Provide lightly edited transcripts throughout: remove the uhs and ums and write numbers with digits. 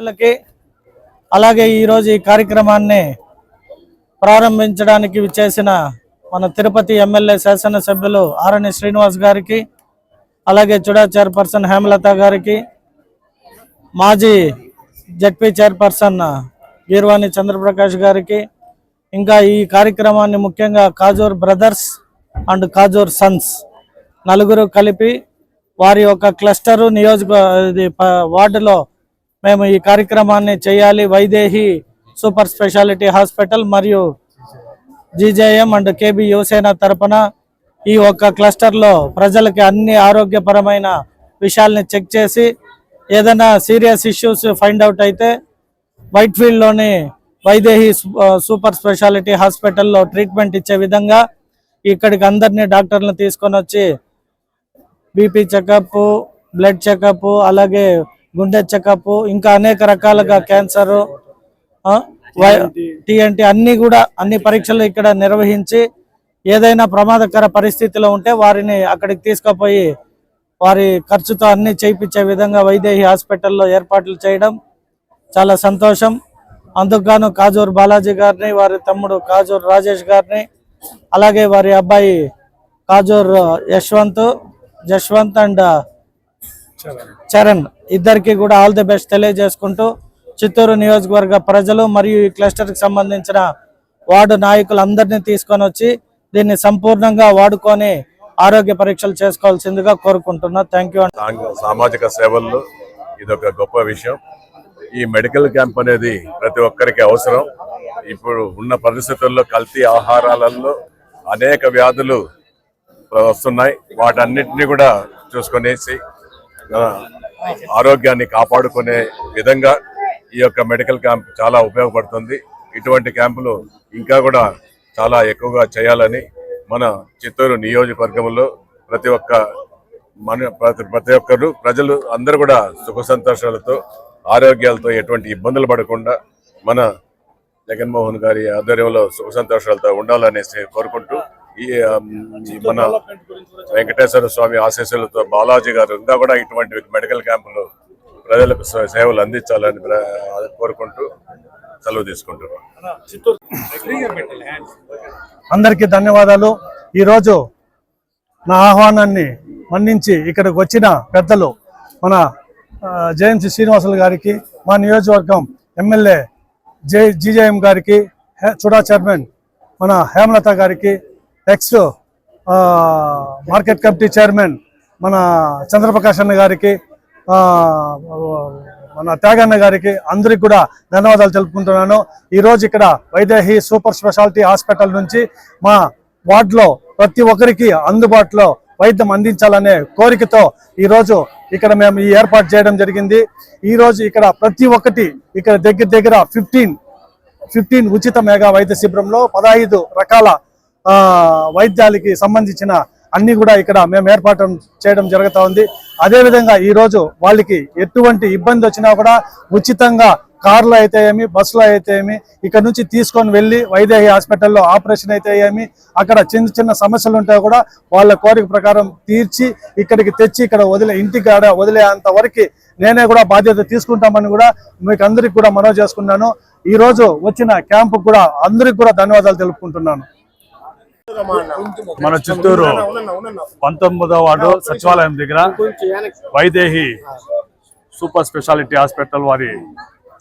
అలాగే ఈరోజు ఈ కార్యక్రమాన్ని ప్రారంభించడానికి విచ్చేసిన మన తిరుపతి ఎమ్మెల్యే శాసనసభ్యులు ఆరణి శ్రీనివాస్ గారికి, అలాగే చుడా చైర్పర్సన్ హేమలత గారికి, మాజీ జడ్పీ చైర్పర్సన్ గీర్వాణి చంద్రప్రకాష్ గారికి, ఇంకా ఈ కార్యక్రమాన్ని ముఖ్యంగా Kajur brothers and Kajur Sons నలుగురు కలిపి వారి యొక్క క్లస్టరు వార్డులో మేము ఈ కార్యక్రమాన్ని చేయాలి. వైదేహి సూపర్ స్పెషాలిటీ హాస్పిటల్ మరియు జీజేఎం అండ్ కేబీ యువసేన తరపున ఈ ఒక్క క్లస్టర్లో ప్రజలకి అన్ని ఆరోగ్యపరమైన విషయాల్ని చెక్ చేసి ఏదైనా సీరియస్ ఇష్యూస్ ఫైండ్ అవుట్ అయితే వైట్ఫీల్డ్లోని వైదేహి సూపర్ స్పెషాలిటీ హాస్పిటల్లో ట్రీట్మెంట్ ఇచ్చే విధంగా ఇక్కడికి అందరినీ డాక్టర్లను తీసుకొని వచ్చి బీపీ చెకప్, బ్లడ్ చెకప్, అలాగే గుండె చెకప్, ఇంకా అనేక రకాలుగా క్యాన్సర్, టీఎన్టీ అన్ని పరీక్షలు ఇక్కడ నిర్వహించి ఏదైనా ప్రమాదకర పరిస్థితిలో ఉంటే వారిని అక్కడికి తీసుకుపోయి వారి ఖర్చుతో అన్ని చేయించే విధంగా వైదేహి హాస్పిటల్లో ఏర్పాట్లు చేయడం చాలా సంతోషం. అందుకుగాను కాజూర్ బాలాజీ గారిని, వారి తమ్ముడు కాజూర్ రాజేష్ గారిని, అలాగే వారి అబ్బాయి కాజూర్ జశ్వంత్ అండ్ చరణ్ ఇద్దరికి కూడా ఆల్ ది బెస్ట్ తెలియజేసుకుంటూ చిత్తూరు నియోజకవర్గ ప్రజలు మరియు ఈ క్లస్టర్కి సంబంధించిన వార్డు నాయకులు అందరినీ తీసుకొని వచ్చి దీన్ని సంపూర్ణంగా వాడుకొని ఆరోగ్య పరీక్షలు చేసుకోవాల్సిందిగా కోరుకుంటున్నా. Thank you. సామాజిక సేవల్లో ఇదొక గొప్ప విషయం. ఈ మెడికల్ క్యాంప్ అనేది ప్రతి ఒక్కరికి అవసరం. ఇప్పుడు ఉన్న పరిస్థితుల్లో కల్తీ ఆహారాలలో అనేక వ్యాధులు వస్తున్నాయి. వాటన్నిటిని కూడా చూసుకునేసి ఆరోగ్యాన్ని కాపాడుకునే విధంగా ఈ యొక్క మెడికల్ క్యాంప్ చాలా ఉపయోగపడుతుంది. ఇటువంటి క్యాంపులు ఇంకా కూడా చాలా ఎక్కువగా చేయాలని మన చిత్తూరు నియోజకవర్గంలో ప్రతి ఒక్కరు ప్రజలు అందరూ కూడా సుఖ సంతోషాలతో ఆరోగ్యాలతో ఎటువంటి ఇబ్బందులు పడకుండా మన జగన్మోహన్ గారి ఆధ్వర్యంలో సుఖ సంతోషాలతో ఉండాలనేసి కోరుకుంటూ మన వెంకటేశ్వర స్వామి ఆశీస్సులతో బాలాజీ గారు ఇంకా కూడా ఇటువంటి మెడికల్ క్యాంపులు ప్రజలకు సేవలు అందించాలని కోరుకుంటూ సెలవు తీసుకుంటున్నాం. అందరికీ ధన్యవాదాలు. ఈరోజు నా ఆహ్వానాన్ని మన్నించి ఇక్కడికి వచ్చిన పెద్దలు మన జయంతి శ్రీనివాసులు గారికి, మా నియోజకవర్గం ఎమ్మెల్యే జీజేఎం గారికి, చుడా చైర్మన్ మన హేమలత గారికి, ఎక్స్ మార్కెట్ కమిటీ చైర్మన్ మన చంద్రప్రకాష్ అన్న గారికి, మన త్యాగన్న గారికి అందరికి కూడా ధన్యవాదాలు తెలుపుకుంటున్నాను. ఈరోజు ఇక్కడ వైదేహి సూపర్ స్పెషాలిటీ హాస్పిటల్ నుంచి మా వార్డులో ప్రతి ఒక్కరికి అందుబాటులో వైద్యం అందించాలనే కోరికతో ఈరోజు ఇక్కడ మేము ఈ ఏర్పాటు చేయడం జరిగింది. ఈరోజు ఇక్కడ ప్రతి ఒక్కటి ఇక్కడ దగ్గర 15 ఉచిత మెగా వైద్య శిబిరంలో 15 రకాల వైద్యాలకి సంబంధించిన అన్ని కూడా ఇక్కడ మేము ఏర్పాటు చేయడం జరుగుతూ ఉంది. అదేవిధంగా ఈరోజు వాళ్ళకి ఎటువంటి ఇబ్బంది వచ్చినా కూడా ఉచితంగా కార్లో అయితే ఏమి, బస్సులో అయితే ఏమి ఇక్కడ నుంచి తీసుకొని వెళ్ళి వైదేహి హాస్పిటల్లో ఆపరేషన్ అయితే ఏమి, అక్కడ చిన్న సమస్యలు ఉంటాయి కూడా వాళ్ళ కోరిక ప్రకారం తీర్చి ఇక్కడికి తెచ్చి ఇక్కడ ఇంటికి వదిలేంత వరకు నేనే కూడా బాధ్యత తీసుకుంటామని కూడా మీకు అందరికి కూడా మనవి చేసుకున్నాను. ఈరోజు వచ్చిన క్యాంపు కూడా అందరికి కూడా ధన్యవాదాలు తెలుపుకుంటున్నాను. మన చిత్తూరు 19వ వార్డు సచివాలయం దగ్గర వైదేహి సూపర్ స్పెషాలిటీ హాస్పిటల్ వారి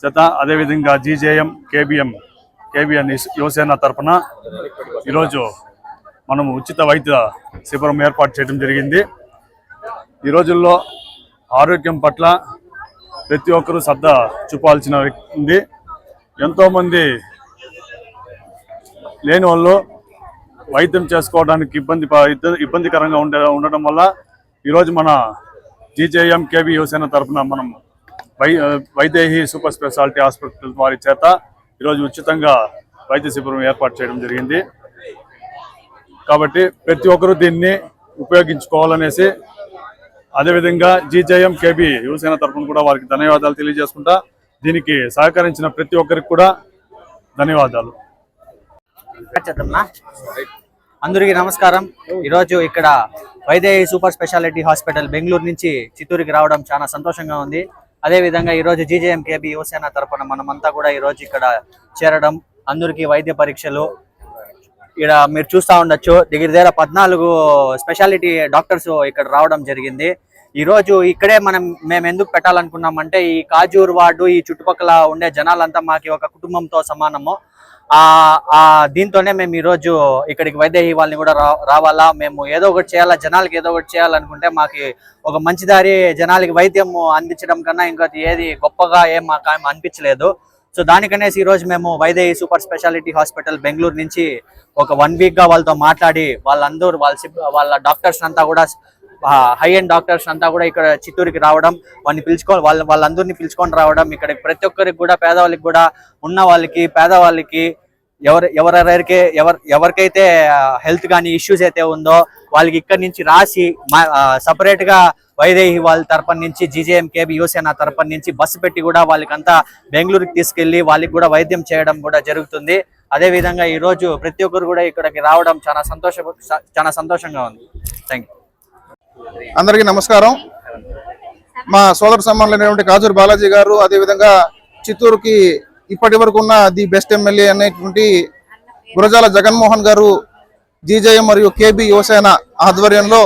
చేత, అదేవిధంగా జీజేఎం కేబిఎన్ యువసేన తరఫున ఈరోజు మనము ఉచిత వైద్య శిబిరం ఏర్పాటు చేయడం జరిగింది. ఈ రోజుల్లో ఆరోగ్యం పట్ల ప్రతి ఒక్కరూ శ్రద్ధ చూపాల్సిన ఉంది. ఎంతోమంది లేని వాళ్ళు వైద్యం చేసుకోవడానికి ఇబ్బందికరంగా ఉండడం వల్ల ఈరోజు మన జీజేఎం కేబీ యువసేన తరఫున మనం వైదేహి సూపర్ స్పెషాలిటీ హాస్పిటల్ వారి చేత ఈరోజు ఉచితంగా వైద్య శిబిరం ఏర్పాటు చేయడం జరిగింది. కాబట్టి ప్రతి ఒక్కరూ దీన్ని ఉపయోగించుకోవాలనేసి, అదేవిధంగా జీజేఎం కేబీ యువసేన తరఫున కూడా వారికి ధన్యవాదాలు తెలియజేసుకుంటా దీనికి సహకరించిన ప్రతి ఒక్కరికి కూడా ధన్యవాదాలు. అందరికీ నమస్కారం. ఈరోజు ఇక్కడ Vaidehi super speciality hospital Bengaluru నుంచి చిత్తూరుకి రావడం చాలా సంతోషంగా ఉంది. అదేవిధంగా ఈరోజు జీజేఎంకేబీ యువసేన తరపున మనమంతా కూడా ఈరోజు ఇక్కడ చేరడం, అందరికీ వైద్య పరీక్షలు ఇక్కడ మీరు చూస్తూ ఉండొచ్చు. దగ్గర 14 స్పెషాలిటీ డాక్టర్స్ ఇక్కడ రావడం జరిగింది. ఈరోజు ఇక్కడే మేము ఎందుకు పెట్టాలనుకున్నామంటే ఈ కాజూర్ వార్డు, ఈ చుట్టుపక్కల ఉండే జనాలంతా మాకు ఒక కుటుంబంతో సమానము. దీంతోనే మేము ఈరోజు ఇక్కడికి వైదేహి వాళ్ళని కూడా రావాలా, మేము ఏదో ఒకటి చేయాలా, జనాలకి ఏదో ఒకటి చేయాలనుకుంటే మాకు ఒక మంచి దారి, జనాలకి వైద్యం అందించడం కన్నా ఇంకోటి ఏది గొప్పగా మాకు అనిపించలేదు. సో దానికనేసి ఈరోజు మేము Vaidehi super speciality hospital Bengaluru నుంచి ఒక 1 వీక్గా వాళ్ళతో మాట్లాడి వాళ్ళ డాక్టర్స్ అంతా కూడా హై ఎండ్ డాక్టర్స్ అంతా కూడా ఇక్కడ చిత్తూరుకి రావడం, వాళ్ళందరినీ పిలుచుకొని రావడం, ఇక్కడ ప్రతి ఒక్కరికి కూడా పేదవాళ్ళకి కూడా ఉన్న వాళ్ళకి పేదవాళ్ళకి ఎవరికైతే హెల్త్ కానీ ఇష్యూస్ అయితే ఉందో వాళ్ళకి ఇక్కడ నుంచి రాసి సపరేట్ గా వైదేహి వాళ్ళ తరపున నుంచి జీజేఎంకేబీ యువసేన తరపున నుంచి బస్సు పెట్టి కూడా వాళ్ళకంతా బెంగళూరుకి తీసుకెళ్లి వాళ్ళకి కూడా వైద్యం చేయడం కూడా జరుగుతుంది. అదే విధంగా ఈ రోజు ప్రతి ఒక్కరు కూడా ఇక్కడికి రావడం చాలా సంతోషంగా ఉంది. Thank you. అందరికీ నమస్కారం. మా సోదర సమానులైనటువంటి కాజూరు బాలాజీ గారు, అదేవిధంగా చిత్తూరుకి ఇప్పటి వరకు ఉన్న ది బెస్ట్ ఎమ్మెల్యే అనేటువంటి గురజాల జగన్మోహన్ గారు జీజేఎం మరియు కేబీ యువసేన ఆధ్వర్యంలో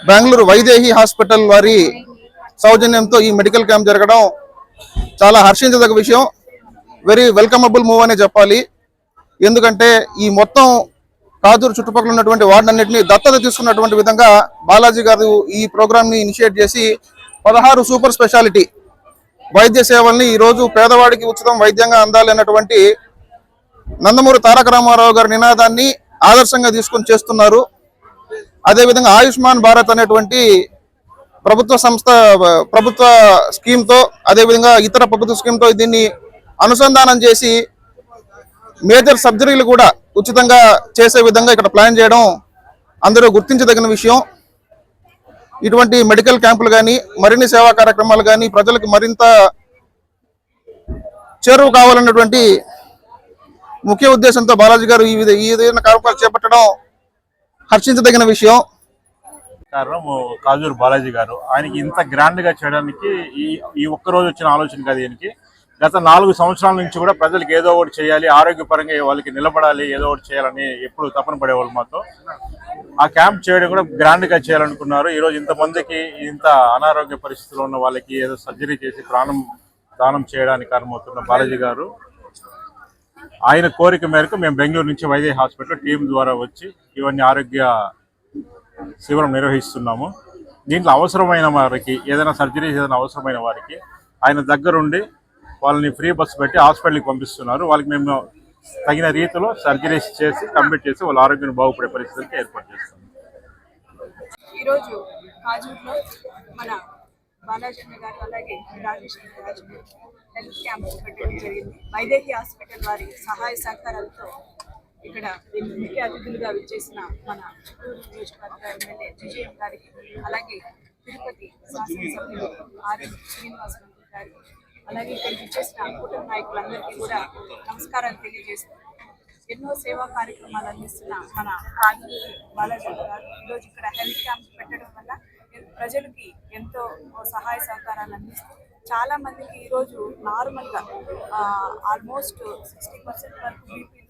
బెంగళూరు వైదేహి హాస్పిటల్ వారి సౌజన్యంతో ఈ మెడికల్ క్యాంప్ జరగడం చాలా హర్షించదగ్గ విషయం. వెరీ వెల్కమబుల్ మూవ్ అనే చెప్పాలి. ఎందుకంటే ఈ మొత్తం కాజూరు చుట్టుపక్కల ఉన్నటువంటి వార్డులన్నింటినీ దత్తత తీసుకున్నటువంటి విధంగా బాలాజీ గారు ఈ ప్రోగ్రామ్ ని ఇనిషియేట్ చేసి 16 సూపర్ స్పెషాలిటీ వైద్య సేవల్ని ఈరోజు పేదవాడికి ఉచితం వైద్యంగా అందాలి అన్నటువంటి నందమూరి తారక రామారావు గారి నినాదాన్ని ఆదర్శంగా తీసుకొని చేస్తున్నారు. అదేవిధంగా ఆయుష్మాన్ భారత్ అనేటువంటి ప్రభుత్వ స్కీమ్తో, అదేవిధంగా ఇతర ప్రభుత్వ స్కీమ్తో దీన్ని అనుసంధానం చేసి మేజర్ సర్జరీలు కూడా ఉచితంగా చేసే విధంగా ఇక్కడ ప్లాన్ చేయడం అందరూ గుర్తించదగిన విషయం. ఇటువంటి మెడికల్ క్యాంపులు కానీ మరిన్ని సేవా కార్యక్రమాలు కానీ ప్రజలకు మరింత చేరువ కావాలన్నటువంటి ముఖ్య ఉద్దేశంతో బాలాజీ గారు ఈ విధమైన కార్యక్రమాలు చేపట్టడం హర్షించదగిన విషయం. కారణం కాజూరు బాలాజీ గారు, ఆయనకి ఇంత గ్రాండ్ గా చేయడానికి ఈ ఒక్కరోజు వచ్చిన ఆలోచన కాదు. ఈయనకి గత 4 సంవత్సరాల నుంచి కూడా ప్రజలకు ఏదో ఒకటి చేయాలి, ఆరోగ్యపరంగా వాళ్ళకి నిలబడాలి, ఏదో ఒకటి చేయాలని ఎప్పుడు తపన పడేవాళ్ళు మాతో. ఆ క్యాంప్ చేయడం కూడా గ్రాండ్ గా చేయాలనుకున్నారు. ఈరోజు ఇంతమందికి ఇంత అనారోగ్య పరిస్థితుల్లో ఉన్న వాళ్ళకి ఏదో సర్జరీ చేసి ప్రాణం దానం చేయడానికి కారణమవుతున్న బాలాజీ గారు, ఆయన కోరిక మేరకు మేము బెంగళూరు నుంచి వైదేహి హాస్పిటల్ టీం ద్వారా వచ్చి ఇవన్నీ ఆరోగ్య శిబిరం నిర్వహిస్తున్నాము. దీంట్లో అవసరమైన వారికి ఏదైనా సర్జరీస్ ఏదైనా అవసరమైన వారికి ఆయన దగ్గరుండి వాళ్ళని ఫ్రీ బస్సు పెట్టి హాస్పిటల్కి పంపిస్తున్నారు. వాళ్ళకి మేము తగిన రీతిలో సర్జరీస్ చేసి కంప్లీట్ చేసి వాళ్ళ ఆరోగ్యాన్ని బాగుపడే పరిస్థితులకి ఏర్పాటు చేస్తాం. ఈరోజు కాజూర్లో మన బాలాజీ గారు అలాగే రాజేష్ రాజు హెల్త్ క్యాంప్ పెట్టడం జరిగింది. వైదేహి హాస్పిటల్ వారి సహాయ సహకారాలతో ఇక్కడ ముఖ్య అతిథులుగా విచ్చేసిన మన చిత్తూరు నియోజకవర్గ ఎమ్మెల్యే జీజేఎం గారికి, అలాగే తిరుపతి శాసనసభ్యులు ఆర్ఎన్ శ్రీనివాస్ గారికి, అలాగే ఇక్కడికి వచ్చేసిన కుటుంబ నాయకులందరికీ కూడా నమస్కారాలు తెలియజేస్తున్నాం. ఎన్నో సేవా కార్యక్రమాలు అందిస్తున్న మన కాజూరు బాలాజీ గారు ఈరోజు ఇక్కడ హెల్త్ క్యాంప్ పెట్టడం వల్ల ప్రజలకి ఎంతో సహాయ సహకారాలు అందిస్తూ చాలా మందికి ఈరోజు నార్మల్గా ఆల్మోస్ట్ 60% వరకు బీపీ